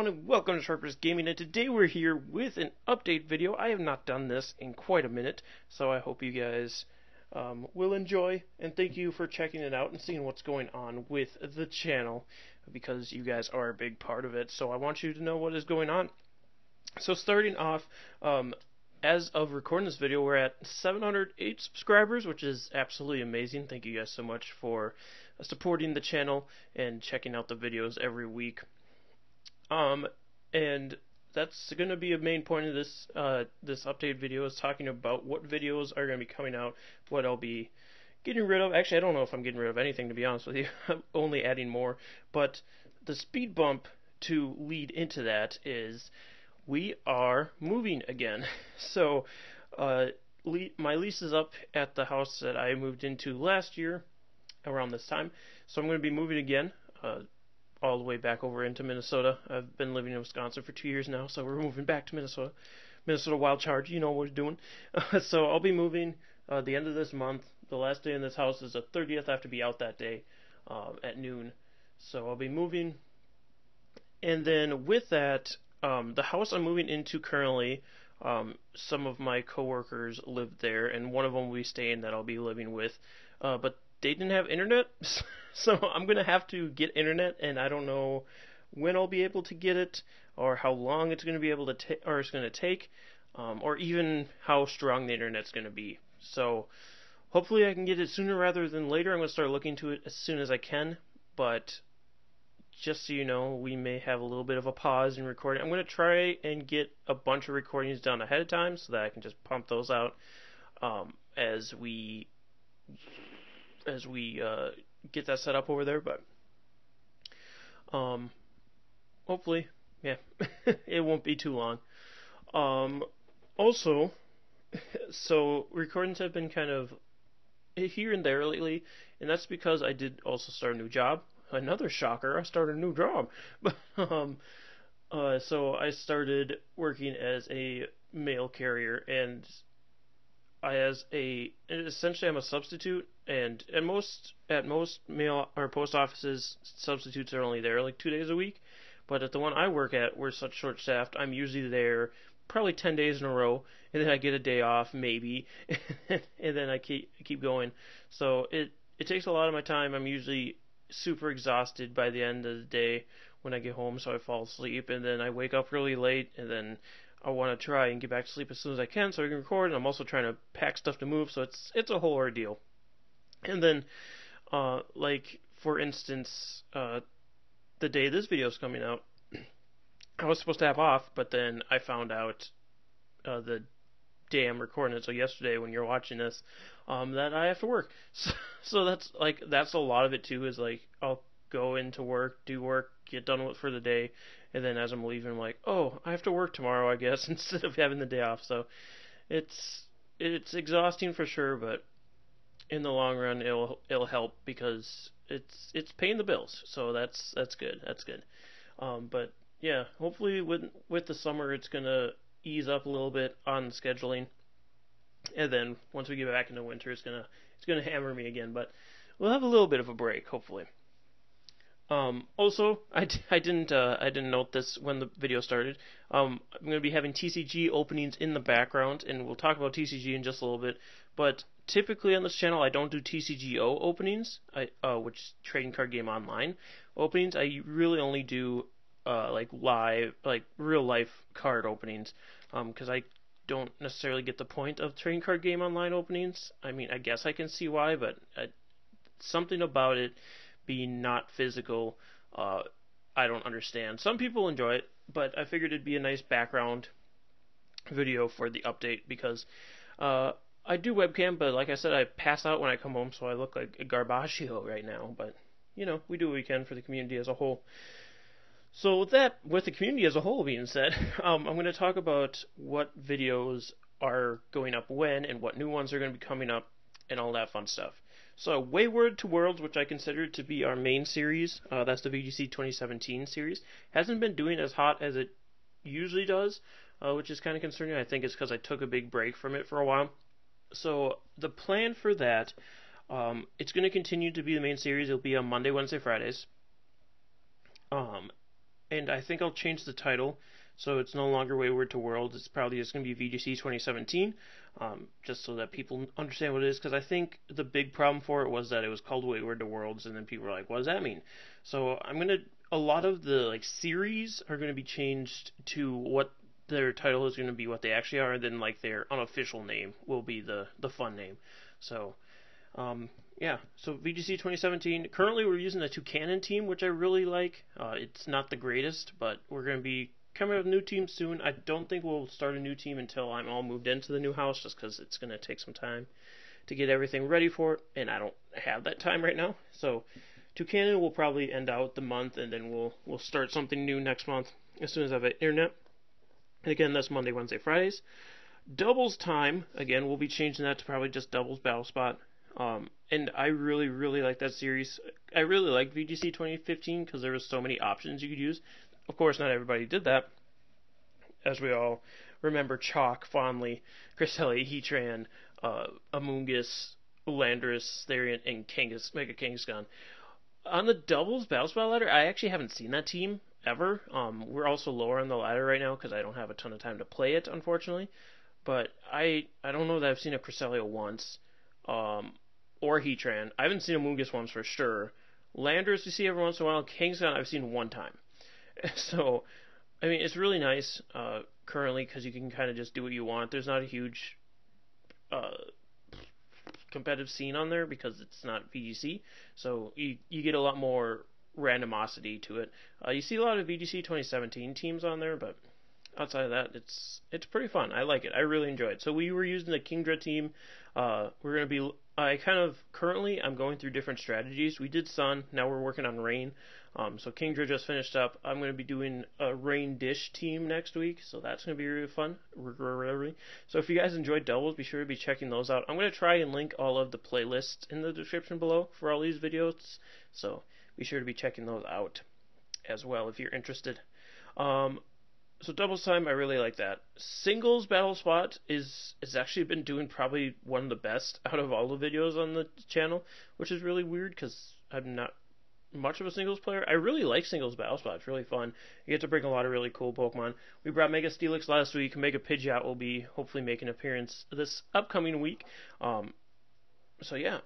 everyone, and welcome to Sharpers Gaming, and today we're here with an update video. I have not done this in quite a minute, so I hope you guys will enjoy, and thank you for checking it out and seeing what's going on with the channel, because you guys are a big part of it, so I want you to know what is going on. So starting off, as of recording this video, we're at 708 subscribers, which is absolutely amazing. Thank you guys so much for supporting the channel and checking out the videos every week. And that's going to be a main point of this this update video, is talking about what videos are going to be coming out, what I'll be getting rid of. Actually, I don't know if I'm getting rid of anything, to be honest with you. I'm only adding more. But the speed bump to lead into that is we are moving again. So my lease is up at the house that I moved into last year around this time. So I'm going to be moving again. All the way back over into Minnesota. I've been living in Wisconsin for 2 years now, so we're moving back to Minnesota. Minnesota Wild Charge, you know what we're doing. So I'll be moving the end of this month. The last day in this house is the 30th. I have to be out that day at noon. So I'll be moving. And then with that, the house I'm moving into currently, some of my coworkers live there, and one of them will be staying that I'll be living with. But they didn't have internet, so I'm going to have to get internet, and I don't know when I'll be able to get it, or how long it's going to be able to it's going to take, or even how strong the internet's going to be. So hopefully I can get it sooner rather than later. I'm going to start looking to it as soon as I can, but just so you know, we may have a little bit of a pause in recording. I'm going to try and get a bunch of recordings done ahead of time so that I can just pump those out as we get that set up over there, but hopefully, yeah, it won't be too long. Also, so recordings have been kind of here and there lately, and that's because I did also start a new job. Another shocker, I started a new job. So I started working as a mail carrier, and essentially I'm a substitute, and at most mail or post offices, substitutes are only there like 2 days a week, but at the one I work at, we're such short staffed, I'm usually there probably 10 days in a row, and then I get a day off maybe, and then I keep going. So it takes a lot of my time. I'm usually super exhausted by the end of the day when I get home, so I fall asleep, and then I wake up really late, and then I want to try and get back to sleep as soon as I can so I can record, and I'm also trying to pack stuff to move, so it's a whole ordeal. And then, like, for instance, the day this video is coming out, I was supposed to have off, but then I found out the day I'm recording it, so yesterday when you're watching this, that I have to work. So that's a lot of it too, is like, I'll go into work, do work, get done with for the day, and then as I'm leaving, I'm like, oh, I have to work tomorrow, I guess, instead of having the day off. So it's exhausting for sure, but in the long run, it'll help, because it's paying the bills. So that's good. That's good. But yeah, hopefully with the summer, it's gonna ease up a little bit on scheduling, and then once we get back into winter, it's gonna hammer me again. But we'll have a little bit of a break, hopefully. Also, I didn't note this when the video started. I'm going to be having TCG openings in the background, and we'll talk about TCG in just a little bit. But typically on this channel, I don't do TCGO openings, which is Trading Card Game Online openings. I really only do like live, like real life card openings, because I don't necessarily get the point of Trading Card Game Online openings. I mean, I guess I can see why, but something about it being not physical, I don't understand. Some people enjoy it, but I figured it'd be a nice background video for the update, because I do webcam, but like I said, I pass out when I come home, so I look like a garbaggio right now. But you know, we do what we can for the community as a whole. So with the community as a whole being said, I'm going to talk about what videos are going up when, and what new ones are going to be coming up, and all that fun stuff. So Wayward to Worlds, which I consider to be our main series, that's the VGC 2017 series, hasn't been doing as hot as it usually does, which is kind of concerning. I think it's because I took a big break from it for a while. So the plan for that, it's going to continue to be the main series. It'll be on Monday, Wednesday, Fridays. and I think I'll change the title so it's no longer Wayward to Worlds. It's probably just going to be VGC 2017, just so that people understand what it is. Because I think the big problem for it was that it was called Wayward to Worlds, and then people were like, "What does that mean?" So a lot of the like series are going to be changed to what their title is going to be, what they actually are, and then like their unofficial name will be the fun name. So. Yeah, so VGC 2017. Currently, we're using the Toucanon team, which I really like. It's not the greatest, but we're going to be coming up with a new team soon. I don't think we'll start a new team until I'm all moved into the new house, just because it's going to take some time to get everything ready for it, and I don't have that time right now. So Toucanon will probably end out the month, and then we'll start something new next month as soon as I have internet. And again, that's Monday, Wednesday, Fridays. Doubles time, again, we'll be changing that to probably just Doubles Battle Spot. And I really, really like that series. I really like VGC 2015 because there was so many options you could use. Of course, not everybody did that. As we all remember Chalk fondly, Cresselia, Heatran, Amoonguss, Landorus, Therian, and Mega Kangaskhan. On the doubles battle spot ladder, I actually haven't seen that team ever. We're also lower on the ladder right now because I don't have a ton of time to play it, unfortunately. But I don't know that I've seen a Cresselia once. Or Heatran. I haven't seen a Amoonguss once for sure. Landorus you see every once in a while. Kangaskhan I've seen one time. So, I mean, it's really nice currently because you can kind of just do what you want. There's not a huge competitive scene on there because it's not VGC. So you get a lot more randomosity to it. You see a lot of VGC 2017 teams on there, but outside of that, it's pretty fun. I like it. I really enjoy it. So we were using the Kingdra team. We're going to be... I'm going through different strategies. We did Sun, now we're working on Rain. So Kingdra just finished up. I'm going to be doing a Rain Dish team next week, so that's going to be really fun. So if you guys enjoyed doubles, be sure to be checking those out. I'm going to try and link all of the playlists in the description below for all these videos, so be sure to be checking those out as well if you're interested. So doubles time, I really like that. Singles battle spot is actually been doing probably one of the best out of all the videos on the channel, which is really weird because I'm not much of a singles player. I really like singles battle spot. It's really fun. You get to bring a lot of really cool Pokemon. We brought Mega Steelix last week. Mega Pidgeot will be hopefully making an appearance this upcoming week. So yeah,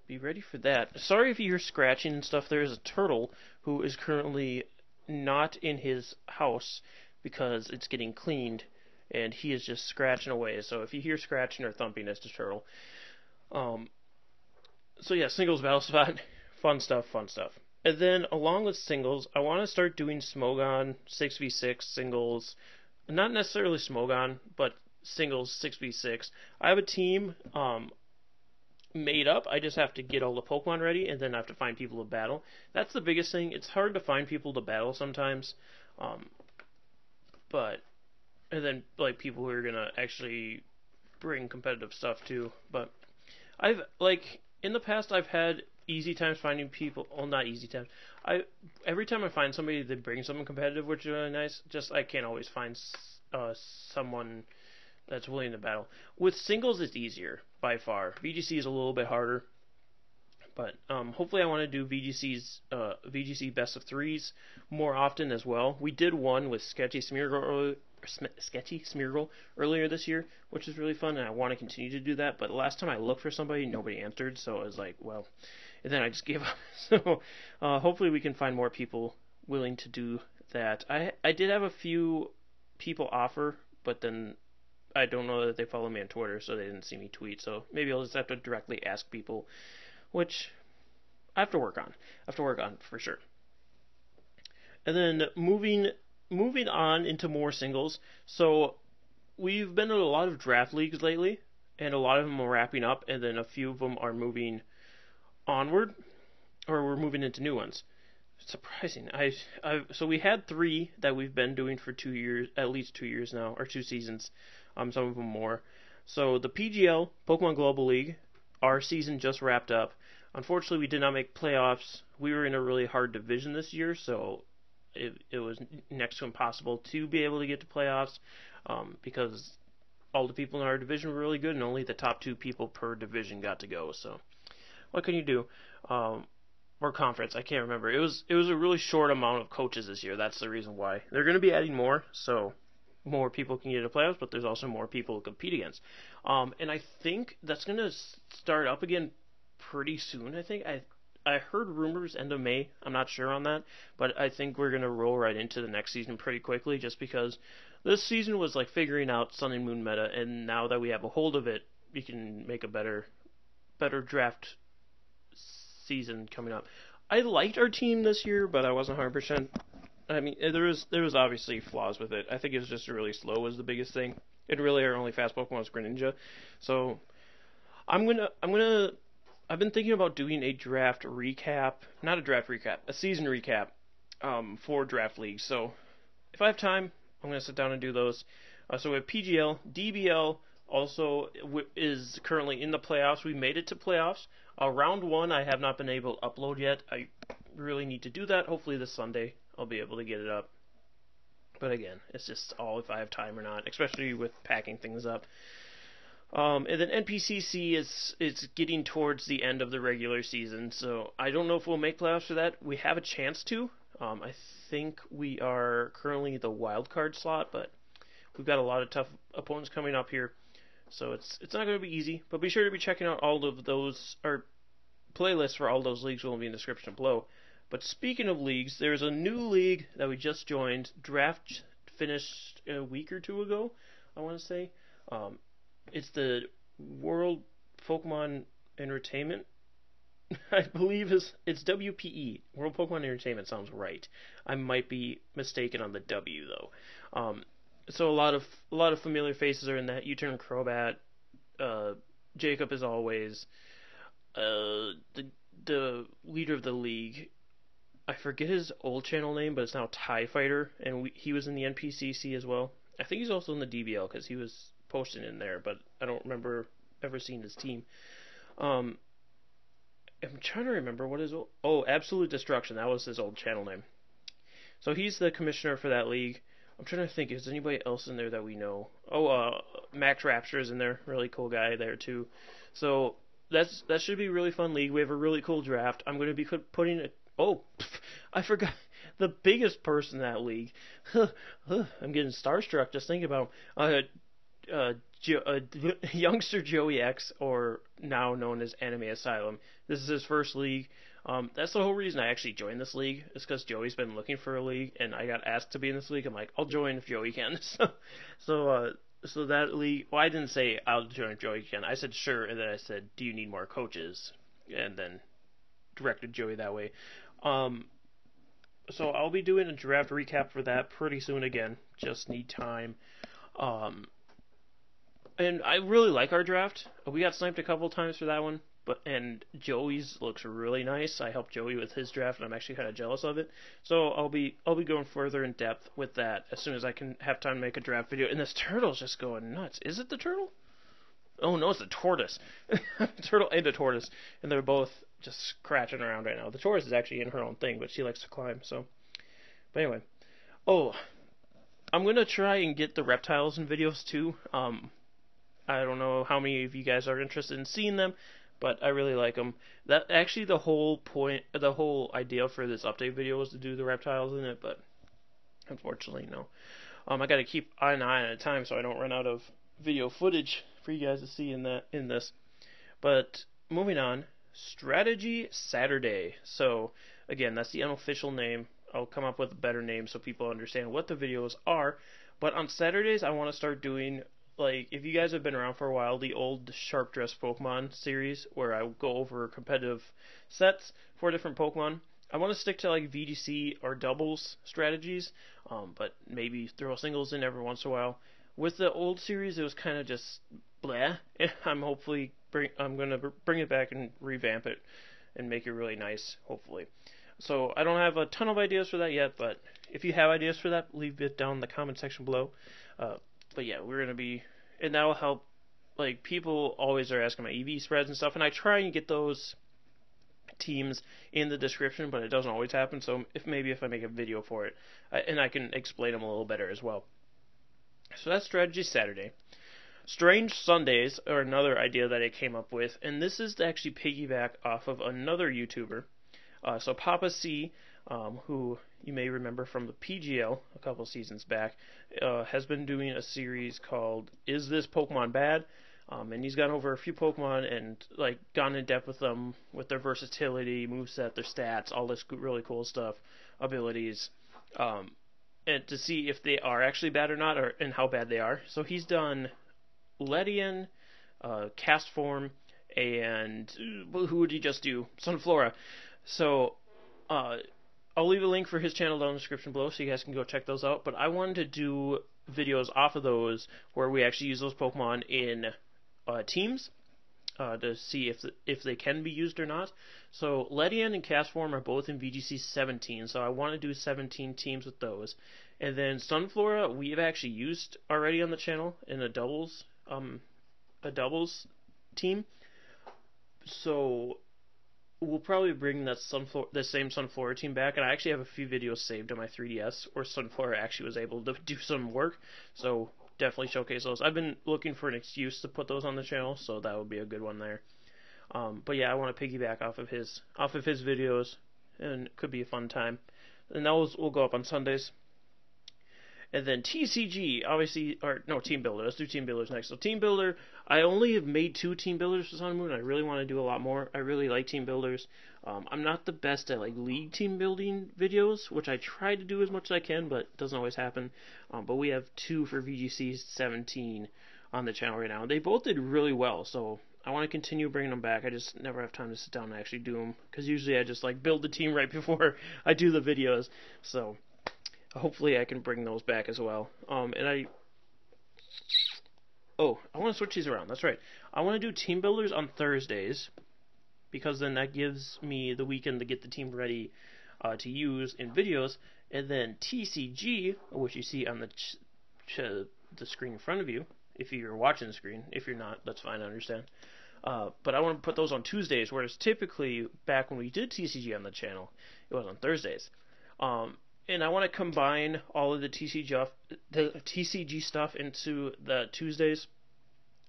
be ready for that. Sorry if you hear scratching and stuff. There is a turtle who is currently not in his house because it's getting cleaned, and he is just scratching away. So if you hear scratching or thumping, it's the turtle. So yeah, singles battle spot, fun stuff. And then along with singles, I want to start doing Smogon 6v6 singles. Not necessarily Smogon, but singles 6v6. I have a team made up. I just have to get all the Pokemon ready, and then I have to find people to battle. That's the biggest thing. It's hard to find people to battle sometimes. And then like people who are gonna actually bring competitive stuff too. But in the past I've had easy times finding people. Well, not easy times. Every time I find somebody that brings something competitive, which is really nice. Just I can't always find someone that's willing to battle. With singles, it's easier by far. VGC is a little bit harder. But hopefully I want to do VGC best of threes more often as well. We did one with Sketchy Smeargle earlier this year, which is really fun, and I want to continue to do that. But the last time I looked for somebody, nobody answered, so I was like, well, and then I just gave up. So hopefully we can find more people willing to do that. I did have a few people offer, but then I don't know that they follow me on Twitter, so they didn't see me tweet. So maybe I'll just have to directly ask people, which I have to work on. For sure. And then moving on into more singles. So we've been in a lot of draft leagues lately, and a lot of them are wrapping up, and then a few of them are moving onward, or we're moving into new ones. Surprising. So we had 3 that we've been doing for 2 years, at least 2 years now, or 2 seasons. Some of them more. So the PGL, Pokemon Global League, our season just wrapped up. Unfortunately, we did not make playoffs. We were in a really hard division this year, so it was next to impossible to be able to get to playoffs because all the people in our division were really good, and only the top 2 people per division got to go. So what can you do? or conference. I can't remember. It was a really short amount of coaches this year. That's the reason why. They're going to be adding more, so more people can get into playoffs, but there's also more people to compete against. And I think that's going to start up again pretty soon. I heard rumors end of May. I'm not sure on that, but I think we're going to roll right into the next season pretty quickly just because this season was like figuring out Sun and Moon meta, and now that we have a hold of it, we can make a better draft season coming up. I liked our team this year, but I wasn't 100%. I mean, there was obviously flaws with it. I think it was just really slow was the biggest thing. And really our only fast Pokemon was Greninja. So I've been thinking about doing a draft recap, not a draft recap, a season recap, for draft leagues. So if I have time, I'm gonna sit down and do those. So we have PGL, DBL also is currently in the playoffs. We made it to playoffs. Round 1 I have not been able to upload yet. I really need to do that. Hopefully this Sunday I'll be able to get it up. But again, it's just all if I have time or not, especially with packing things up. And then NPCC is getting towards the end of the regular season, so I don't know if we'll make playoffs for that. We have a chance to. I think we are currently the wild card slot, but we've got a lot of tough opponents coming up here, so it's not going to be easy. But be sure to be checking out all of those, or playlists for all those leagues will be in the description below. But speaking of leagues, there's a new league that we just joined. Draft finished a week or two ago, I want to say. It's the World Pokemon Entertainment. I believe it's WPE. World Pokemon Entertainment sounds right. I might be mistaken on the W though. So a lot of familiar faces are in that. U-Turn Crobat, Jacob as always. The leader of the league, I forget his old channel name, but it's now TIE Fighter, and he was in the NPCC as well. I think he's also in the DBL because he was posting in there, but I don't remember ever seeing his team. I'm trying to remember what his Absolute Destruction, that was his old channel name. So he's the commissioner for that league. I'm trying to think, is anybody else in there that we know? Max Rapture is in there, really cool guy there too. So that should be a really fun league. We have a really cool draft. I'm going to be putting it. I forgot the biggest person in that league. I'm getting starstruck just thinking about youngster Joey X, or now known as Anime Asylum. This is his first league. That's the whole reason I actually joined this league, is because Joey's been looking for a league, and I got asked to be in this league. I'm like, I'll join if Joey can. So that league, well, I didn't say I'll join if Joey can. I said sure, and then I said, do you need more coaches? And then directed Joey that way. So I'll be doing a draft recap for that pretty soon again. Just need time. And I really like our draft. We got sniped a couple times for that one, and Joey's looks really nice. I helped Joey with his draft, and I'm actually kind of jealous of it. So I'll be going further in depth with that as soon as I can have time to make a draft video. And this turtle's just going nuts. Is it the turtle? Oh no, it's the tortoise. Turtle and a tortoise, and they're both just scratching around right now. The tortoise is actually in her own thing, but she likes to climb. So, but anyway, I'm gonna try and get the reptiles in videos too. I don't know how many of you guys are interested in seeing them, but I really like them. That actually the whole idea for this update video was to do the reptiles in it, but unfortunately no. I got to keep an eye at a time so I don't run out of video footage for you guys to see in this. But moving on, Strategy Saturday. So again, that's the unofficial name. I'll come up with a better name so people understand what the videos are. But on Saturdays, I want to start doing, like, if you guys have been around for a while, the old Sharp Dress Pokemon series, where I go over competitive sets for different Pokemon. I want to stick to like VGC or doubles strategies, but maybe throw singles in every once in a while. With the old series, it was kind of just blah. I'm going to bring it back and revamp it and make it really nice, hopefully. So I don't have a ton of ideas for that yet, but if you have ideas for that, leave it down in the comment section below. But yeah, we're going to be, and that will help. Like, people always are asking my EV spreads and stuff, and I try and get those teams in the description, but it doesn't always happen. So maybe if I make a video for it, and I can explain them a little better as well. So that's Strategy Saturday. Strange Sundays are another idea that I came up with, and this is to actually piggyback off of another YouTuber. So Papa C, who you may remember from the PGL a couple seasons back, has been doing a series called "Is This Pokemon Bad?" And he's gone over a few Pokemon and like gone in depth with them, with their versatility, moveset, their stats, all this really cool stuff, abilities, and to see if they are actually bad or not, or and how bad they are. So he's done Ledian, Castform, and who would he just do? Sunflora. So I'll leave a link for his channel down in the description below so you guys can go check those out. But I wanted to do videos off of those where we actually use those Pokemon in teams to see if they can be used or not. So Ledian and Castform are both in VGC 17, so I want to do 17 teams with those. And then Sunflora we've actually used already on the channel in a doubles team. So we'll probably bring the same Sunflora team back, and I actually have a few videos saved on my 3DS where Sunflora actually was able to do some work, so definitely showcase those. I've been looking for an excuse to put those on the channel, so that would be a good one there. But yeah, I want to piggyback off of his videos, and it could be a fun time. And those will go up on Sundays. And then TCG, obviously, or no, Team Builder. Let's do Team Builders next. So Team Builder, I only have made 2 Team Builders for Sun and Moon. I really want to do a lot more. I really like Team Builders. I'm not the best at like league team building videos, which I try to do as much as I can, but it doesn't always happen. But we have 2 for VGC 17 on the channel right now. They both did really well, so I want to continue bringing them back. I just never have time to sit down and actually do them, because usually I just like build the team right before I do the videos. So hopefully I can bring those back as well. I want to switch these around. That's right. I want to do team builders on Thursdays, because then that gives me the weekend to get the team ready to use in videos. And then TCG, which you see on the screen in front of you, if you're watching the screen. If you're not, that's fine, I understand. But I want to put those on Tuesdays, whereas typically back when we did TCG on the channel, it was on Thursdays. And I want to combine all of the TCG stuff into the Tuesdays.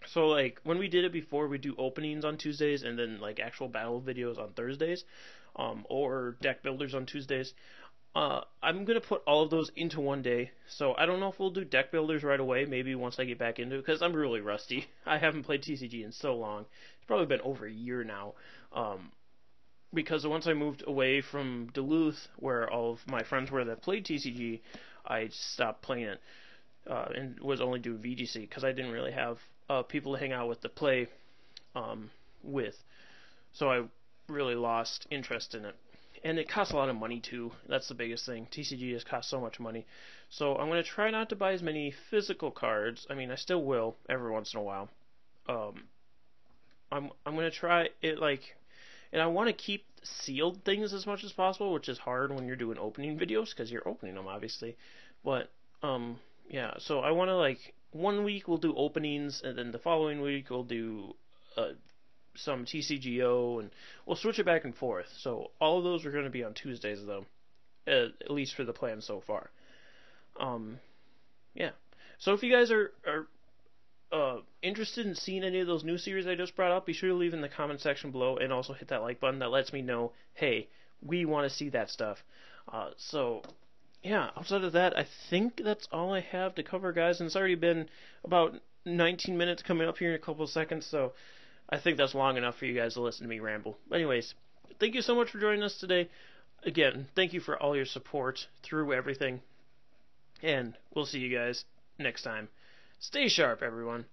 So like when we did it before, we do openings on Tuesdays and then like actual battle videos on Thursdays, or deck builders on Tuesdays. I'm gonna put all of those into one day. So I don't know if we'll do deck builders right away. Maybe once I get back into it, because I'm really rusty. I haven't played TCG in so long. It's probably been over a year now. Because once I moved away from Duluth, where all of my friends were that played TCG, I stopped playing it and was only doing VGC because I didn't really have people to hang out with to play with. So I really lost interest in it. And it costs a lot of money too. That's the biggest thing. TCG has cost so much money. So I'm going to try not to buy as many physical cards. I mean, I still will every once in a while. I'm going to try it like... And I want to keep sealed things as much as possible, which is hard when you're doing opening videos, because you're opening them, obviously. But, yeah, so I want to, like, one week we'll do openings, and then the following week we'll do some TCGO, and we'll switch it back and forth. So all of those are going to be on Tuesdays, though, at least for the plan so far. Yeah. So if you guys are interested in seeing any of those new series I just brought up, be sure to leave in the comment section below, and also hit that like button. That lets me know, hey, we want to see that stuff. So yeah, outside of that, I think that's all I have to cover, guys, and it's already been about 19 minutes, coming up here in a couple of seconds, so I think that's long enough for you guys to listen to me ramble. Anyways, thank you so much for joining us today. Again, thank you for all your support through everything, and we'll see you guys next time. Stay sharp, everyone.